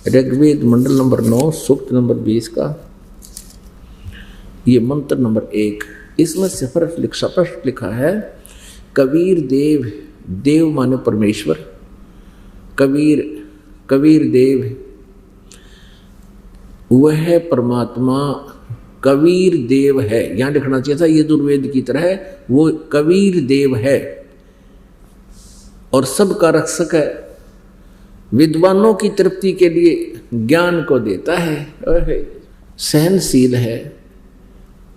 ऋग्वेद मंडल number 9 सूक्त number 20 का ये मंत्र नंबर 1। इसमें स्पष्ट लिखा है कबीर देव, देव माने परमेश्वर, कबीर देव वह परमात्मा कबीर देव है। यहां लिखना चाहिए था यजुर्वेद की तरह वो कबीर देव है और सबका रक्षक है, विद्वानों की तृप्ति के लिए ज्ञान को देता है, सहनशील है,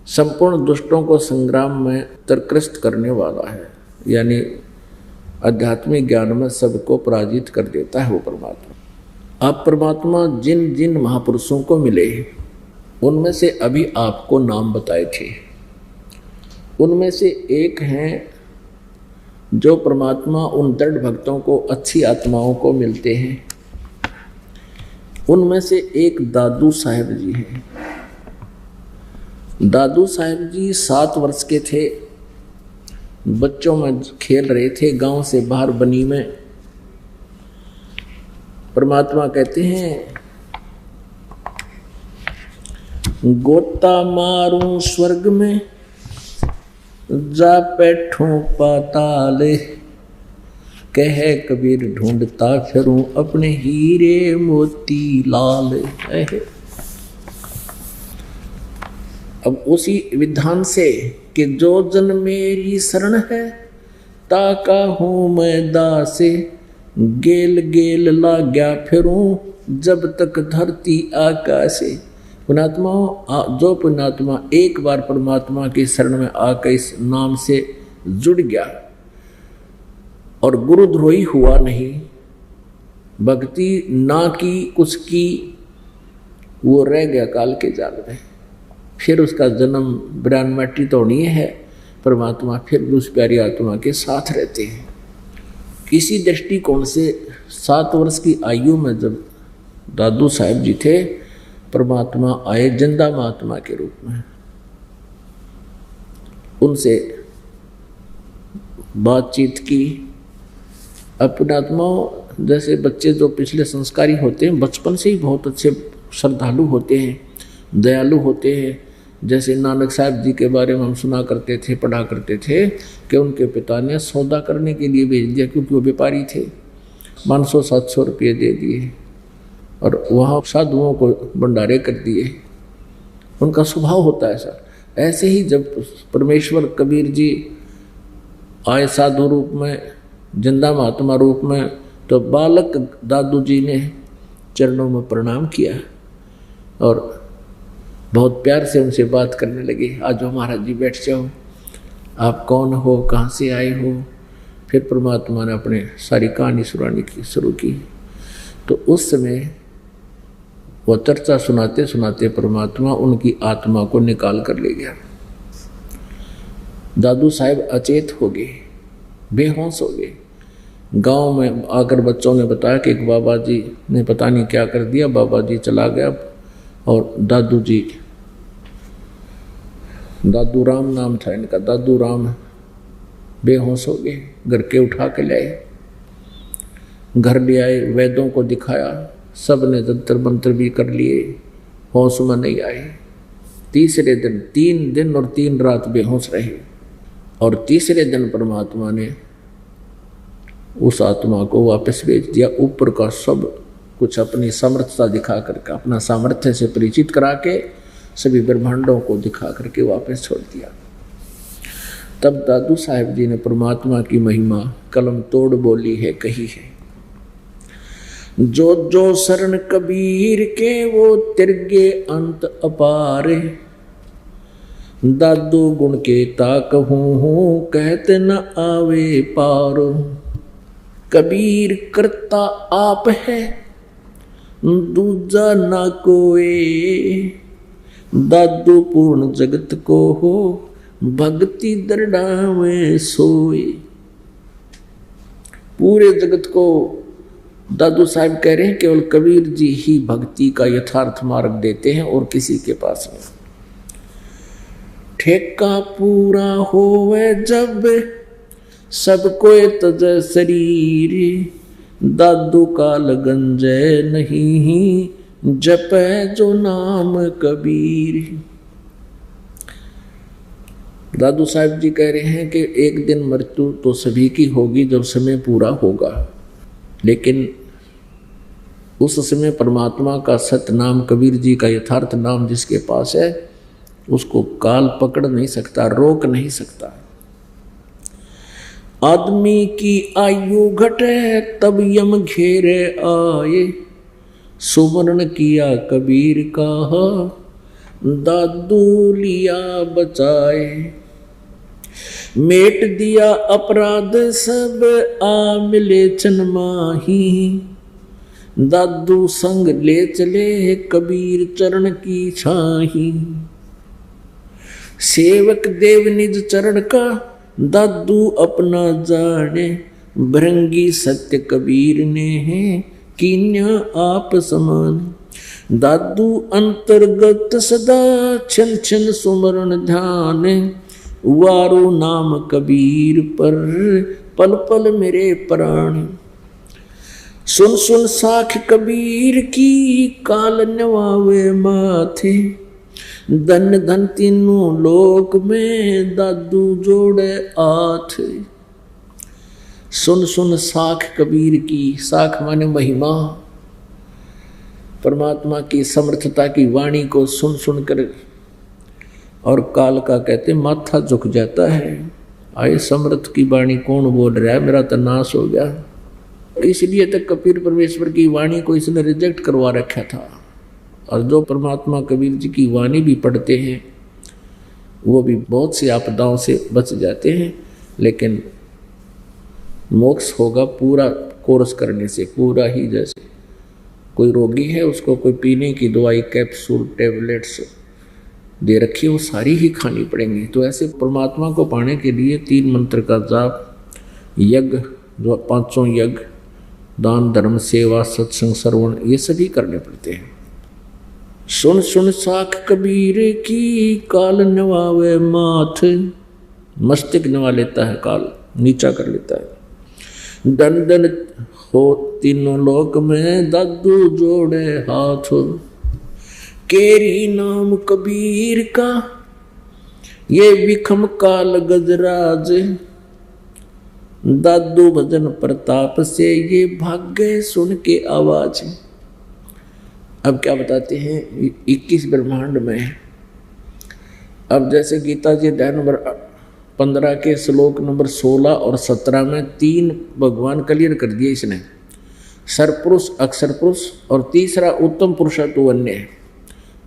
संपूर्ण दुष्टों को संग्राम में तरकृष्ट करने वाला है, यानी आध्यात्मिक ज्ञान में सबको पराजित कर देता है वो परमात्मा। आप परमात्मा जिन जिन महापुरुषों को मिले उनमें से अभी आपको नाम बताए थे, उनमें से एक हैं जो परमात्मा उन दृढ़ भक्तों को, अच्छी आत्माओं को मिलते हैं। उनमें से एक दादू साहेब जी हैं। दादू साहेब जी 7 वर्ष के थे, बच्चों में खेल रहे थे गांव से बाहर बनी में। परमात्मा कहते हैं गोता मारूं स्वर्ग में जा बैठूं पाताल, कह कबीर ढूंढता फिरूं अपने हीरे मोती लाल। अब उसी विधान से कि जो जन मेरी शरण है ताका हूं मैं दासे, गेल गेल लाग्या फिरूं जब तक धरती आकाशे। पुण्यात्मा, जो पुण्यात्मा एक बार परमात्मा की शरण में आकर इस नाम से जुड़ गया और गुरुद्रोही हुआ नहीं, भक्ति ना की कुछ की, वो रह गया काल के जाल में। फिर उसका जन्म बिरान मट्टी तो नहीं है, परमात्मा फिर भी उस प्यारी आत्मा के साथ रहते हैं। किसी दृष्टिकोण से 7 वर्ष की आयु में जब दादू साहब जी थे, परमात्मा आए जिंदा महात्मा के रूप में, उनसे बातचीत की। अपने आत्माओं जैसे बच्चे जो पिछले संस्कारी होते हैं बचपन से ही बहुत अच्छे श्रद्धालु होते हैं, दयालु होते हैं। जैसे नानक साहब जी के बारे में हम सुना करते थे, पढ़ा करते थे कि उनके पिता ने सौदा करने के लिए भेज दिया, क्योंकि वो व्यापारी थे। 500-700 रुपये दे दिए और वहाँ साधुओं को भंडारे कर दिए। उनका स्वभाव होता है सर। ऐसे ही जब परमेश्वर कबीर जी आए साधु रूप में, जिंदा महात्मा रूप में, तो बालक दादू जी ने चरणों में प्रणाम किया और बहुत प्यार से उनसे बात करने लगे। आज महाराज जी बैठ जाओ, आप कौन हो, कहाँ से आए हो। फिर परमात्मा ने अपने सारी कहानी सुनाने की शुरू की। तो उस समय वो चर्चा सुनाते सुनाते परमात्मा उनकी आत्मा को निकाल कर ले गया। दादू साहब अचेत हो गए, बेहोश हो गए। गांव में आकर बच्चों ने बताया कि एक बाबा जी ने पता नहीं क्या कर दिया, बाबा जी चला गया और दादू जी, दादू राम नाम था इनका, दादू राम बेहोश हो गए। घर के उठा के लाए, घर ले आए, वैद्यों को दिखाया, सब ने जंतर मंत्र भी कर लिए, होश में नहीं आए। तीसरे दिन 3 दिन और 3 रात बेहोश रहे और तीसरे दिन परमात्मा ने उस आत्मा को वापस भेज दिया। ऊपर का सब कुछ अपनी समर्थता दिखा करके, अपना सामर्थ्य से परिचित करा के सभी ब्रह्मांडों को दिखा करके वापस छोड़ दिया। तब दादू साहब जी ने परमात्मा की महिमा कलम तोड़ बोली है, कही है। जो जो शरण कबीर के वो तिरगे अंत अपारे, दादू गुण के ताक हूँ कहते न आवे पारो। कबीर करता आप है दूजा ना कोई, दादू पूर्ण जगत को हो भक्ति दरडावे सोए। पूरे जगत को दादू साहब कह रहे हैं केवल कबीर जी ही भक्ति का यथार्थ मार्ग देते हैं और किसी के पास नहीं। ठेका पूरा होवे जब सबको तज शरीर, दादू काल गंजय नहीं, जपै जो नाम कबीर। दादू साहब जी कह रहे हैं कि एक दिन मृत्यु तो सभी की होगी जब समय पूरा होगा, लेकिन उस समय परमात्मा का सत्य नाम, कबीर जी का यथार्थ नाम जिसके पास है, उसको काल पकड़ नहीं सकता, रोक नहीं सकता। आदमी की आयु घटे तब यम घेरे आए, सुमरण किया कबीर का दादू लिया बचाए। मेट दिया अपराध सब आ मिले चनमाही, दादू संग ले चले कबीर चरण की छाही। सेवक देव निज चरण का दादू अपना जाने, भृंगी सत्य कबीर ने है कीन्या आप समान। दादू अंतर्गत सदा छन छन सुमरण ध्यान, वारो नाम कबीर पर पल पल मेरे प्राण। सुन सुन साख कबीर की काल नवावे माथे, धन धन तीनों लोक में दादू जोड़े आठ। सुन सुन साख कबीर की, साख माने महिमा, परमात्मा की समर्थता की वाणी को सुन सुन कर और काल का कहते माथा झुक जाता है। आए समर्थ की वाणी कौन बोल रहा है, मेरा तो नाश हो गया। इसलिए तक कबीर परमेश्वर की वाणी को इसने रिजेक्ट करवा रखा था। और जो परमात्मा कबीर जी की वाणी भी पढ़ते हैं वो भी बहुत सी आपदाओं से बच जाते हैं, लेकिन मोक्ष होगा पूरा कोर्स करने से, पूरा ही। जैसे कोई रोगी है, उसको कोई पीने की दवाई, कैप्सूल, टैबलेट्स दे रखी है, वो सारी ही खानी पड़ेंगी। तो ऐसे परमात्मा को पाने के लिए 3 मंत्र का जाप, यज्ञ, जो 5 यज्ञ, दान धर्म सेवा सत्संग श्रवण, ये सभी करने पड़ते हैं। सुन सुन साख कबीर की काल नवावे माथ, मस्तिष्क नवा लेता है काल, नीचा कर लेता है। दन दन हो तीनों लोक में दादू जोड़े हाथ, केरी नाम कबीर का ये विखम काल गजराज, दादू भजन प्रताप से ये भाग गए सुन के आवाज। अब क्या बताते हैं 21 ब्रह्मांड में। अब जैसे गीता जी अध्याय नंबर 15 के श्लोक नंबर 16 और 17 में 3 भगवान क्लियर कर दिए इसने, सरपुरुष, अक्षर पुरुष और तीसरा उत्तम पुरुषत्व अन्य है।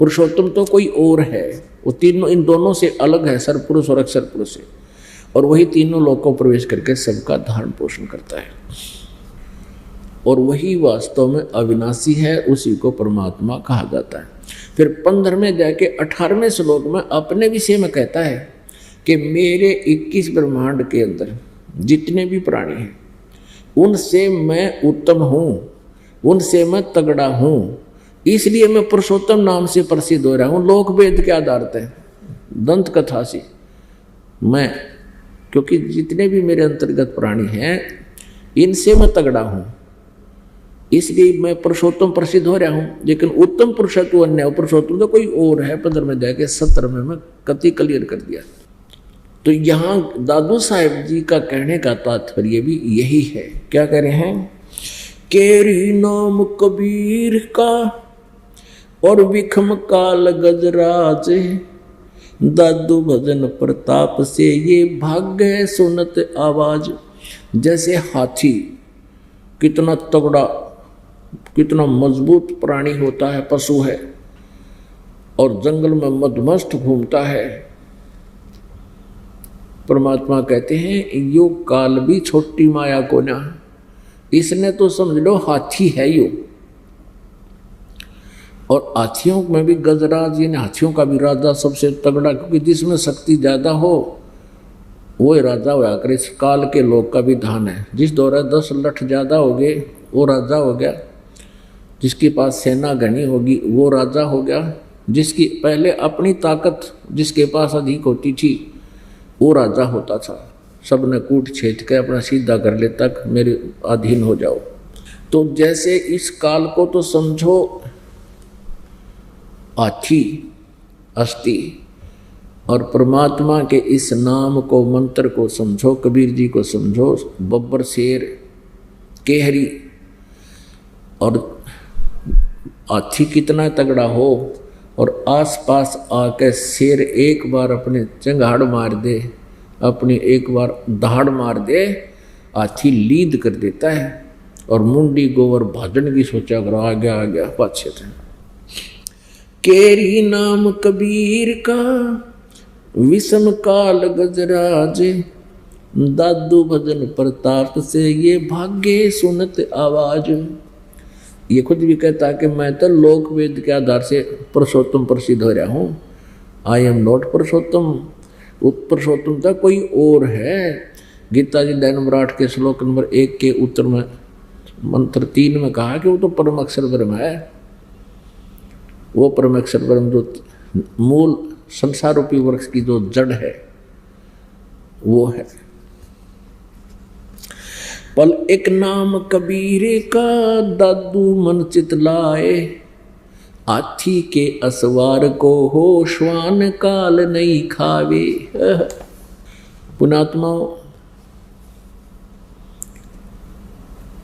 पुरुषोत्तम तो कोई और है, वो तीनों इन दोनों से अलग है, सरपुरुष और अक्षर पुरुष है। और वही तीनों लोकों में प्रवेश करके सबका धारण पोषण करता है, और वही वास्तव में अविनाशी है, उसी को परमात्मा कहा जाता है। फिर 15वें जाके 18वें श्लोक में अपने विषय में कहता है कि मेरे 21 ब्रह्मांड के अंदर जितने भी प्राणी हैं उनसे मैं उत्तम हूँ, उनसे मैं तगड़ा हूँ, इसलिए मैं पुरुषोत्तम नाम से प्रसिद्ध हो रहा हूँ। लोक वेद के आधार पर, दंत कथा से मैं, क्योंकि जितने भी मेरे अंतर्गत प्राणी हैं इनसे मैं तगड़ा हूँ, इसलिए मैं पुरुषोत्तम प्रसिद्ध हो रहा हूँ। लेकिन उत्तम पुरुषत्व अन्य, पुरुषोत्तम तो कोई और है। 15 में जाके 17 में मैं कति क्लियर कर दिया। तो यहाँ दादू साहेब जी का कहने का तात्पर्य भी यही है। क्या कह रहे हैं? केरी नाम कबीर का और विखम काल गजराज, दादू भजन प्रताप से ये भाग गए सुनत आवाज। जैसे हाथी कितना तगड़ा, कितना मजबूत प्राणी होता है, पशु है, और जंगल में मदमस्त घूमता है। परमात्मा कहते हैं यो काल भी छोटी माया को ना, इसने तो समझ लो हाथी है यो। और हाथियों में भी गजराज, यानी हाथियों का भी राजा सबसे तगड़ा, क्योंकि जिसमें शक्ति ज्यादा हो वो राजा होया करे। इस काल के लोग का भी धान है, जिस दौरा 10 लठ ज्यादा हो गए वो राजा हो गया, जिसके पास सेना घनी होगी वो राजा हो गया, जिसकी पहले अपनी ताकत जिसके पास अधिक होती थी वो राजा होता था। सब ने कूट छेद के अपना सीधा कर ले तक मेरे अधीन हो जाओ। तो जैसे इस काल को तो समझो हाथी अस्थि, और परमात्मा के इस नाम को मंत्र को समझो, कबीर जी को समझो बब्बर शेर केहरी। और हाथी कितना तगड़ा हो और आसपास आके शेर एक बार अपने चंगाड़ मार दे, अपनी एक बार दहाड़ मार दे, हाथी लीद कर देता है। और मुंडी गोवर भाजन की सोचा करो, आ गया पाछे थे। केरी नाम कबीर का विषम काल गजराज, दादू भजन प्रताप से ये भाग्य सुनत आवाज। ये खुद भी कहता है कि मैं तो लोक वेद के आधार से पुरुषोत्तम प्रसिद्ध हो रहा हूँ। आई एम नॉट पुरुषोत्तम, पुरुषोत्तम तो कोई और है। गीता जी नंबर 8 के श्लोक नंबर 1 के उत्तर में मंत्र 3 में कहा कि वो तो परम अक्षर ब्रह्म है। वो परम अक्षर ब्रह्म जो मूल संसार रूपी वृक्ष की जो जड़ है वो है। पल एक नाम कबीरे का दादू मन चित लाए, हाथी के असवार को हो श्वान काल नहीं खावे। पुणात्मा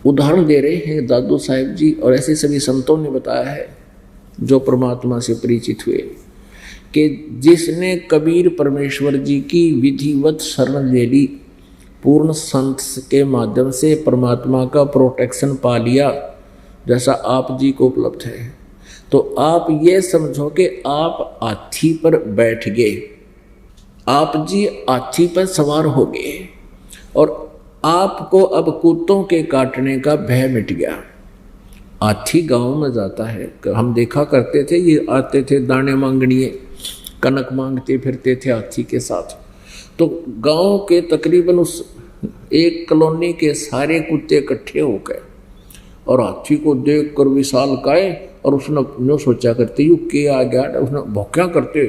उदाहरण दे रहे हैं दादू साहिब जी, और ऐसे सभी संतों ने बताया है जो परमात्मा से परिचित हुए, कि जिसने कबीर परमेश्वर जी की विधिवत शरण ले ली, पूर्ण संत के माध्यम से परमात्मा का प्रोटेक्शन पा लिया, जैसा आप जी को उपलब्ध है, तो आप ये समझो कि आप हाथी पर बैठ गए, आप जी हाथी पर सवार हो गए, और आपको अब कुत्तों के काटने का भय मिट गया। हाथी गांव में जाता है, हम देखा करते थे, ये आते थे दाने मांगनिए, कनक मांगते फिरते थे हाथी के साथ। तो गांव के तकरीबन उस एक कॉलोनी के सारे कुत्ते इकट्ठे हो गए और हाथी को देख कर विशाल काय, और उसने नो सोचा करते यू के आ गया, उसने भौंक्या करते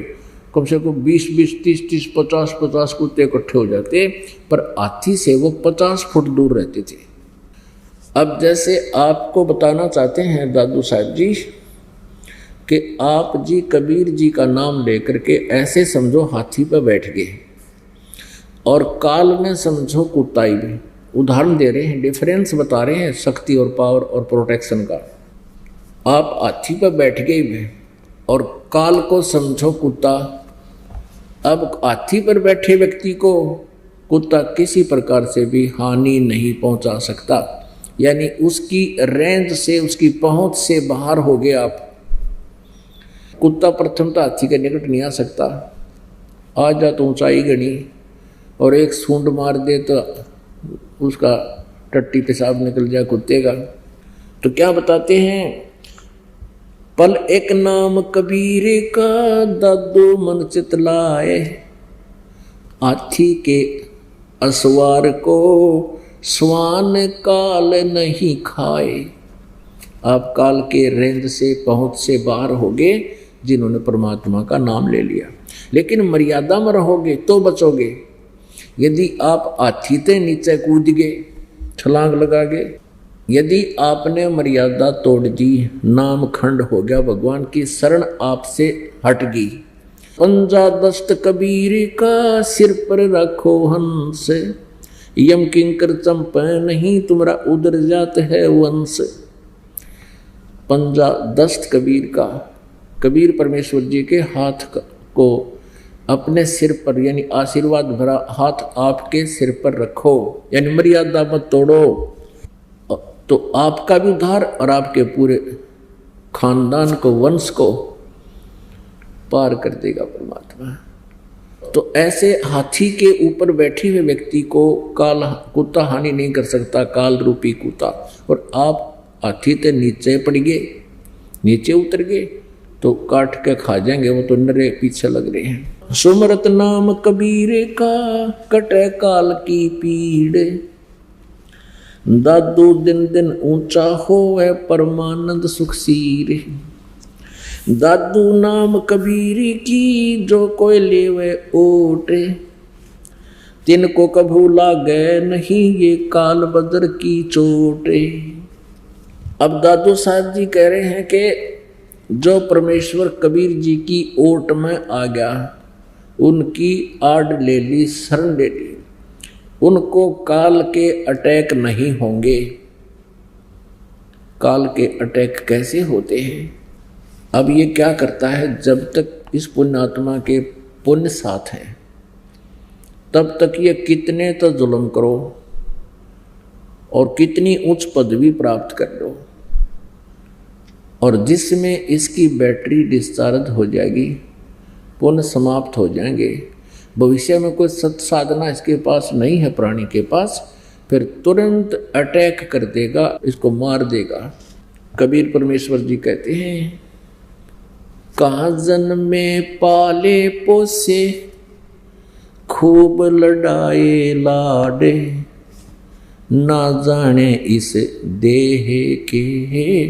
कम से कम 20-20, 30-30, 50-50 कुत्ते इकट्ठे हो जाते, पर हाथी से वो 50 फुट दूर रहते थे। अब जैसे आपको बताना चाहते हैं दादू साहब जी कि आप जी कबीर जी का नाम लेकर के ऐसे समझो हाथी पर बैठ गए, और काल में समझो कुत्ताई में। उदाहरण दे रहे हैं, डिफरेंस बता रहे हैं शक्ति और पावर और प्रोटेक्शन का। आप हाथी पर बैठ गए और काल को समझो कुत्ता। अब हाथी पर बैठे व्यक्ति को कुत्ता किसी प्रकार से भी हानि नहीं पहुंचा सकता, यानी उसकी रेंज से, उसकी पहुंच से बाहर हो गए आप। कुत्ता प्रथम तो हाथी के निकट नहीं आ सकता, आ जा तो ऊंचाई गणी, और एक सूंड मार दे तो उसका टट्टी पेशाब निकल जाए कुत्ते का। तो क्या बताते हैं, पल एक नाम कबीर का दादू मन चित लाए, हाथी के असवार को स्वान काल नहीं खाए। आप काल के रेंज से, पहुंच से बाहर हो गए जिन्होंने परमात्मा का नाम ले लिया। लेकिन मर्यादा में रहोगे तो बचोगे। यदि आप हाथी से नीचे कूद गए, छलांग लगा गए, यदि आपने मर्यादा तोड़ दी, नाम खंड हो गया, भगवान की शरण आपसे हट गई। पंजा दस्त कबीर का सिर पर रखो हंस, यम किंकर चंप नहीं तुम्हारा उधर जात है वंश। पंजा दस्त कबीर का, कबीर परमेश्वर जी के हाथ को अपने सिर पर, यानी आशीर्वाद भरा हाथ आपके सिर पर रखो, यानी मर्यादा मत तोड़ो, तो आपका भी उद्धार और आपके पूरे खानदान को, वंश को पार कर देगा परमात्मा। तो ऐसे हाथी के ऊपर बैठे हुए व्यक्ति को काल, कुत्ता हानि नहीं कर सकता, काल रूपी कुत्ता। और आप हाथी से नीचे पड़ गए, नीचे उतर गए तो काट के खा जाएंगे, वो तो नरे पीछे लग रहे हैं। सुमरत नाम कबीर का कटे काल की पीड़, दादू दिन दिन ऊंचा होवे परमानंद सुखसीर। दादू नाम कबीर की जो कोई लेवे ओटे, तिनको कभू लागे नहीं ये काल बदर की चोटे। अब दादू साहब जी कह रहे हैं कि जो परमेश्वर कबीर जी की ओट में आ गया, उनकी आड़ ले ली, शरण ले ली, उनको काल के अटैक नहीं होंगे। काल के अटैक कैसे होते हैं? अब ये क्या करता है, जब तक इस पुण्यात्मा के पुण्य साथ हैं तब तक ये कितने तो जुल्म करो और कितनी उच्च पदवी प्राप्त कर लो, और जिसमें इसकी बैटरी डिस्चार्ज हो जाएगी, पुण्य समाप्त हो जाएंगे, भविष्य में कोई सत साधना इसके पास नहीं है प्राणी के पास, फिर तुरंत अटैक कर देगा, इसको मार देगा। कबीर परमेश्वर जी कहते हैं, कहाँ जन्मे पाले पोसे, खूब लड़ाए लाडे, ना जाने इस देह के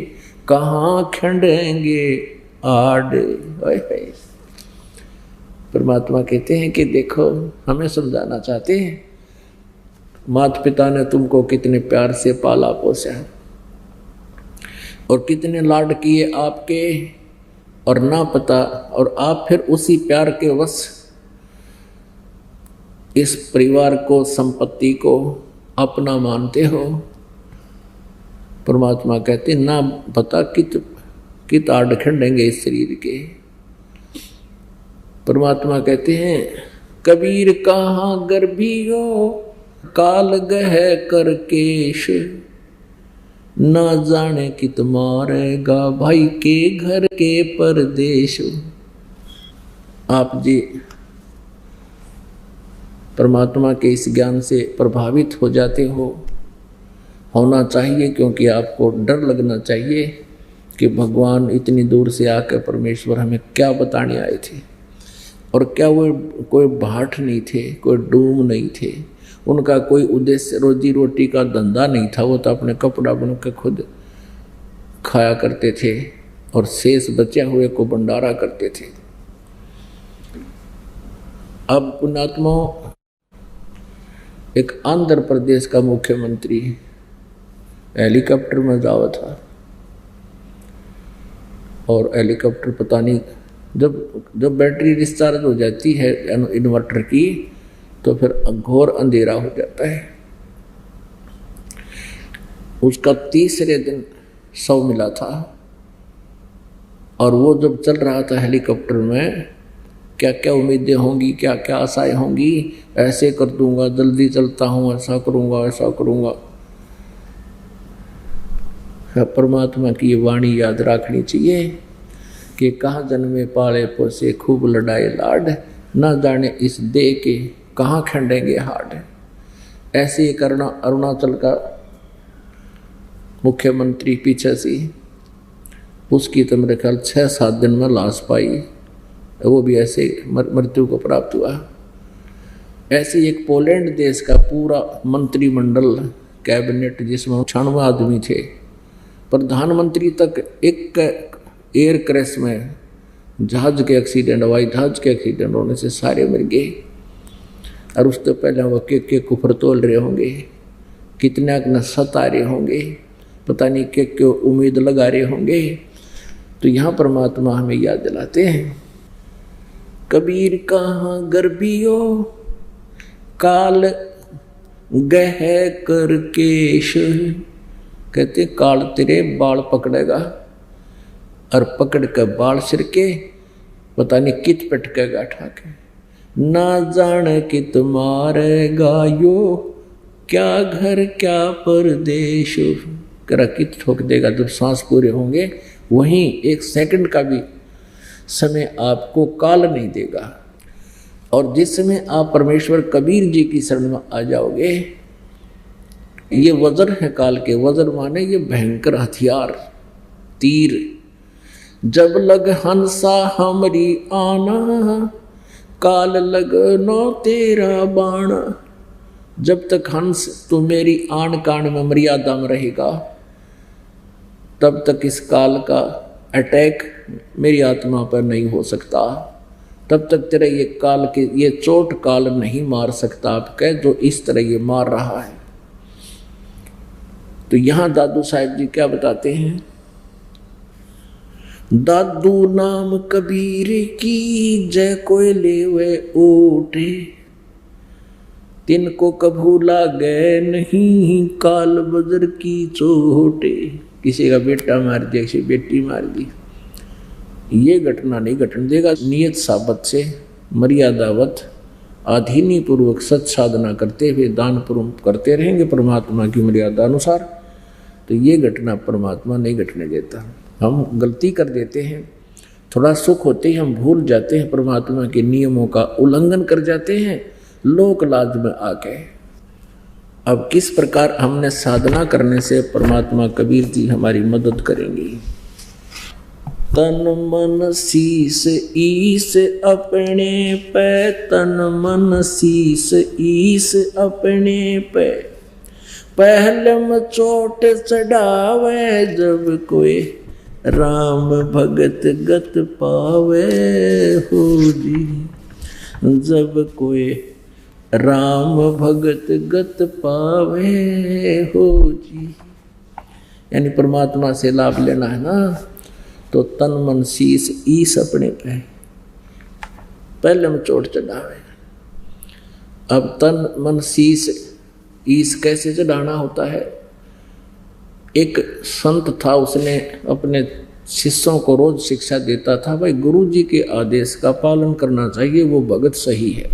कहाँ खंडेंगे आड़। परमात्मा कहते हैं कि देखो, हमें समझाना चाहते हैं, माता पिता ने तुमको कितने प्यार से पाला पोसा और कितने लाड किए आपके, और ना पता, और आप फिर उसी प्यार के वश इस परिवार को, संपत्ति को अपना मानते हो। परमात्मा कहते ना पता कित आड़ खंडेंगे इस शरीर के। परमात्मा कहते हैं, कबीर कहाँ गर्भियो, काल गह कर केश, ना जाने कित मारेगा भाई के घर के परदेश। आप जी परमात्मा के इस ज्ञान से प्रभावित हो जाते हो, होना चाहिए, क्योंकि आपको डर लगना चाहिए कि भगवान इतनी दूर से आकर परमेश्वर हमें क्या बताने आए थे, और क्या वो कोई भाट नहीं थे, कोई डूम नहीं थे, उनका कोई उद्देश्य रोजी रोटी का धंधा नहीं था। वो तो अपने कपड़ा बन के खुद खाया करते थे और शेष बचे हुए को भंडारा करते थे। अब पुण्यात्मा, एक आंध्र प्रदेश का मुख्यमंत्री हेलीकॉप्टर में जावा था, और हेलीकॉप्टर पता नहीं, जब बैटरी डिस्चार्ज हो जाती है इन्वर्टर की, तो फिर घोर अंधेरा हो जाता है। उसका तीसरे दिन शव मिला था, और वो जब चल रहा था हेलीकॉप्टर में, क्या क्या उम्मीदें होंगी, क्या क्या आशाएं होंगी, ऐसे कर दूंगा, जल्दी चलता हूँ, ऐसा करूंगा, ऐसा करूंगा। परमात्मा की ये वाणी याद रखनी चाहिए कि कहाँ जन्मे पाले पोसे, खूब लड़ाए लाड, ना जाने इस देह के कहाँ खंडेंगे हाड। ऐसे ही करना अरुणाचल का मुख्यमंत्री पीछे से, उसकी तो मेरे ख्याल 6-7 दिन में लाश पाई, वो भी ऐसे मृत्यु को प्राप्त हुआ। ऐसे एक पोलैंड देश का पूरा मंत्रिमंडल, कैबिनेट, जिसमें 96 आदमी थे, प्रधानमंत्री तक एक एयर क्रैश में, जहाज के एक्सीडेंट, हवाई जहाज के एक्सीडेंट होने से सारे मर गए। और उससे पहले वो के कुफर तोल रहे होंगे, कितने न सता रहे होंगे, पता नहीं के उम्मीद लगा रहे होंगे। तो यहाँ परमात्मा हमें याद दिलाते हैं, कबीर कहाँ गर्भियो, काल गह कर केश। कहते काल तेरे बाल पकड़ेगा, और पकड़ कर बाल सिर के पता नहीं कित पटकेगा ठाके, ना जाने कित मारेगा यो, क्या घर क्या परदेश। करा कित ठोक देगा। जब सांस पूरे होंगे, वहीं 1 सेकंड का भी समय आपको काल नहीं देगा। और जिस समय आप परमेश्वर कबीर जी की शरण में आ जाओगे, ये वज्र है काल के। वज्र माने ये भयंकर हथियार, तीर। जब लग हंसा हमरी आना, काल लग नो तेरा बाणा। जब तक हंस तो मेरी आन कान में मर्यादा में रहेगा, तब तक इस काल का अटैक मेरी आत्मा पर नहीं हो सकता। तब तक तेरा ये काल के ये चोट काल नहीं मार सकता आपके, जो इस तरह ये मार रहा है। तो यहाँ दादू साहिब जी क्या बताते हैं, दादू नाम कबीर की जय कोय लेवे ओटे, तिनको कभू लागे नहीं काल बदर की चोटे। किसी का बेटा मार दिया, किसी बेटी मार दी, ये घटना नहीं घटने देगा। नियत साबत से मर्यादावत आधीनी पूर्वक सत साधना करते हुए दान पुण्य करते रहेंगे परमात्मा की मर्यादा अनुसार, तो ये घटना परमात्मा नहीं घटने देता। हम गलती कर देते हैं, थोड़ा सुख होते ही हम भूल जाते हैं, परमात्मा के नियमों का उल्लंघन कर जाते हैं लोक लाज में आके। अब किस प्रकार हमने साधना करने से परमात्मा कबीर जी हमारी मदद करेंगी। तन मन शीस ईस अपने पे, तन मन शीस ईस अपने पे, पहलम चोट चढ़ावे जब कोई राम भगत गत पावे हो जी, जब कोई राम भगत गत पावे हो जी। यानी परमात्मा से लाभ लेना है ना, तो तन मन शीस ईस अपने पे, पहले हम चोट चढ़ावे। अब तन मन शीस ईस कैसे चढ़ाना होता है। एक संत था, उसने अपने शिष्यों को रोज शिक्षा देता था, भाई गुरु जी के आदेश का पालन करना चाहिए, वो भगत सही है।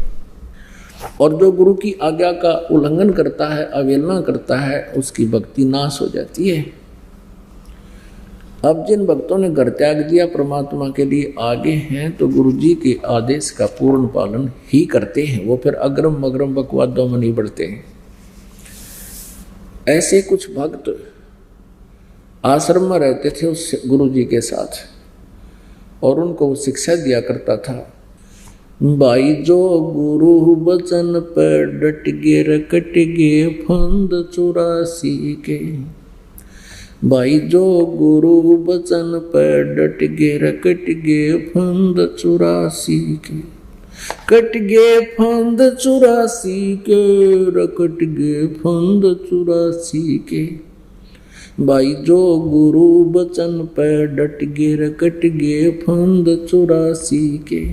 और जो गुरु की आज्ञा का उल्लंघन करता है, अवहेलना करता है, उसकी भक्ति नाश हो जाती है। अब जिन भक्तों ने घर त्याग दिया, परमात्मा के लिए आगे हैं, तो गुरु जी के आदेश का पूर्ण पालन ही करते हैं, वो फिर अग्रम मग्रम बकवादों में नहीं बढ़ते हैं। ऐसे कुछ भक्त आश्रम में रहते थे उस गुरु जी के साथ, और उनको शिक्षा दिया करता था, भाई जो गुरु बचन पर डट गे रकट गे फंद 84 के, भाई जो गुरु बचन पर डट गे रकट गे फंद 84 के, कट गे फंद 84 के, रकट गे फंद 84 के, भाई जो गुरु बचन पर डट गे रकट गे फंद 84 के,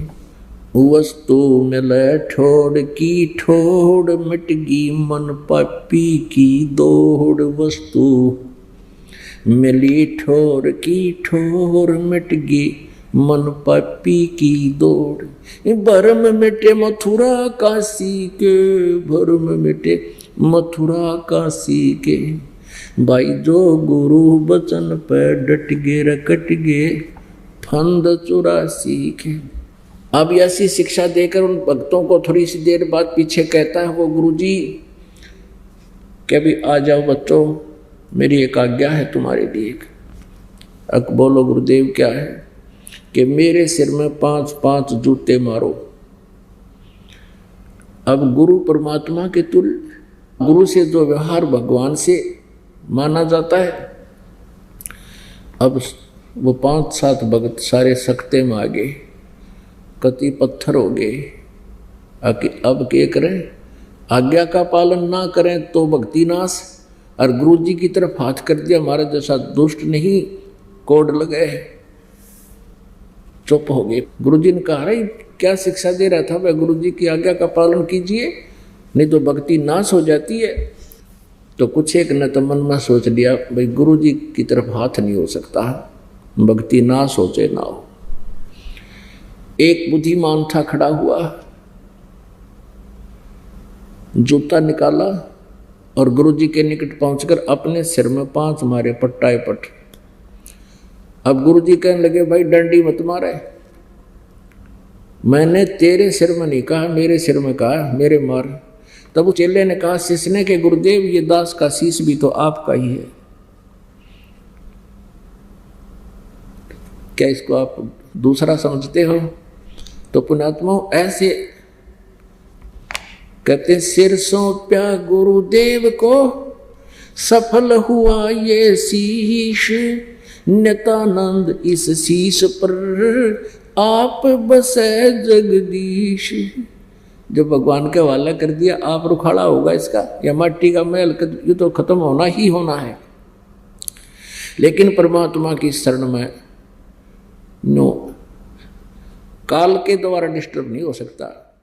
वस्तु मिले ठोड़ की ठोड़ मिटगी मन पापी की दौड़, वस्तु मिली ठोर की ठोर मिटगी मन पापी की दौड़, भरम मिटे मथुरा काशी के, भरम मिटे मथुरा काशी के, भाई जो गुरु बचन पर डट गे रकट गे फंद 84 के। अब ऐसी शिक्षा देकर उन भक्तों को थोड़ी सी देर बाद पीछे कहता है वो गुरुजी कि अभी आ जाओ बच्चों, मेरी एक आज्ञा है तुम्हारे लिए। अब बोलो गुरुदेव क्या है? कि मेरे सिर में 5-5 जूते मारो। अब गुरु परमात्मा के तुल्य, गुरु से जो व्यवहार भगवान से माना जाता है, अब वो 5-7 भगत सारे सख्ते में आ गए, कति पत्थर हो गए। अब क्या करें? आज्ञा का पालन ना करें तो भक्ति नाश, और गुरु जी की तरफ हाथ कर दिया, हमारा जैसा दुष्ट नहीं कोड लगे, चुप हो गए। गुरु जी ने कहा अरे क्या शिक्षा दे रहा था, भाई गुरु जी की आज्ञा का पालन कीजिए नहीं तो भक्ति नाश हो जाती है। तो कुछ एक न तो मन में सोच लिया भाई गुरु जी की तरफ हाथ नहीं हो सकता, भक्ति नाश हो चाहे ना हो। एक बुद्धिमान था खड़ा हुआ, जूता निकाला और गुरुजी के निकट पहुंचकर अपने सिर में 5 मारे पट्टाए पट। अब गुरुजी कहने लगे भाई डंडी मत मारे, मैंने तेरे सिर में नहीं कहा, मेरे सिर में कहा, मेरे मार। तब उस चेले ने कहा शिष्य ने कि गुरुदेव ये दास का शीश भी तो आपका ही है, क्या इसको आप दूसरा समझते हो? तो पुण्यात्मा ऐसे कहते सिर सौंप्या गुरुदेव को, सफल हुआ ये शीश, नित्यानंद इस शीश पर आप बसे जगदीश। जब भगवान के हवाला कर दिया, आप रुखाड़ा होगा इसका या माटी का महल, ये तो खत्म होना ही होना है। लेकिन परमात्मा की शरण में नो, काल के द्वारा डिस्टर्ब नहीं हो सकता।